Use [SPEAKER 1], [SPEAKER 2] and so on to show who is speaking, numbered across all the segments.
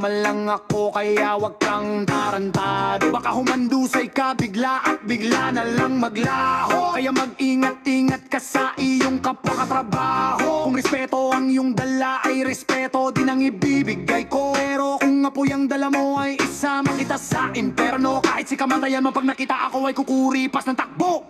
[SPEAKER 1] naman lang ako, kaya wag kang tarantado. Baka humandusay ka bigla at bigla na lang maglaho. Kaya mag-ingat-ingat ka sa iyong kapwa katrabaho. Kung respeto ang iyong dala ay respeto din ang ibibigay ko. Pero kung apoy ang dala mo ay isama kita sa imperno. Kahit si kamatayan man pag nakita ako ay kukuripas ng takbo.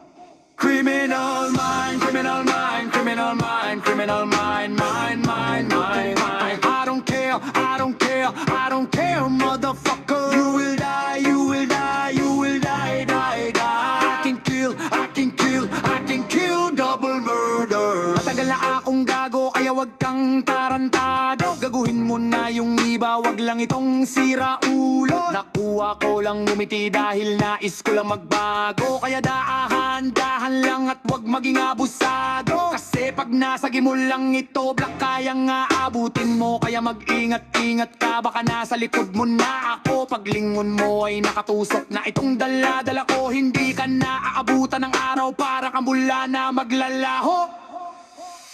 [SPEAKER 1] Criminal mind, criminal mind, criminal mind, criminal mind, mind, mind, mind, mind. I don't care, I don't care, I don't care, motherfucker. You will die, you will die, you will die, die, die. I can kill, I can kill, I can kill, double murder. Matagal na akong gago, kaya wag kang tarantado. Gaguhin mo na yung iba, wag lang itong sira ulo. Nakuha ko lang umiti dahil nais ko lang magbago. Kaya dahan lang at wag maging abusado. Kasi pag nasagi mo lang ito, black kayang aabutin mo. Kaya mag-ingat-ingat ka, baka nasa likod mo na ako. Paglingon mo ay nakatusok na itong dala-dala ko. Hindi ka na aabutan ng araw para kang bula na maglalaho.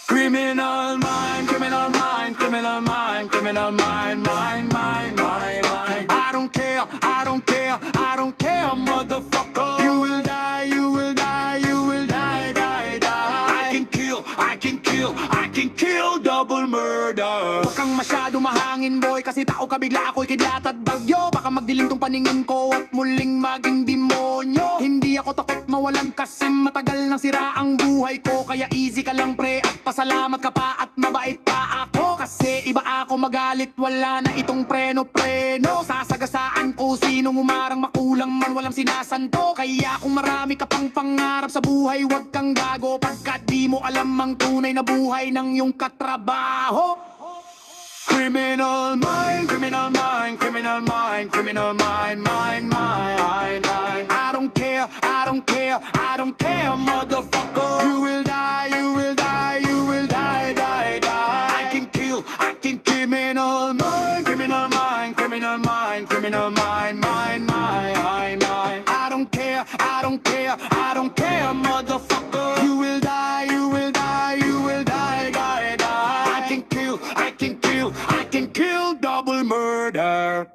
[SPEAKER 1] Criminal mind, criminal mind, criminal mind, criminal mind, mind, mind, mind, mind. I don't care, I don't care, I don't care, motherfucker. You will die, you will die, you will die, die, die. I can kill, I can kill, I can kill, double murder. Huwag kang masyado mahangin boy, kasi tao ka bigla ako'y kidlat at bagyo. Baka magdilim tong paningin ko at muling maging demonyo. Hindi ako takot mawalan kasi matagal nang sira ang buhay ko. Kaya easy ka lang pre at pasalamat ka pa at mabait pa ako. Kasi iba ako magalit, wala na itong preno-preno. Sasagasaan ko sinong umarang makulang man walang sinasanto. Kaya kung marami ka pang pangarap sa buhay, wag kang gago pagkat di mo alam ang tunay na buhay ng iyong katrabaho. Criminal mind, criminal mind, criminal mind, criminal mind, mind, mind, mind. I don't care, I don't care, I don't care, motherfucker. You will die, you will die, you will die, die, die. I can kill, criminal mind, criminal mind, criminal mind, criminal mind, mind, mind, mind. I don't care, I don't care, I don't care, motherfucker. You will die, you will die, you will die, die, die. I can kill, I can kill, I can kill, double murder.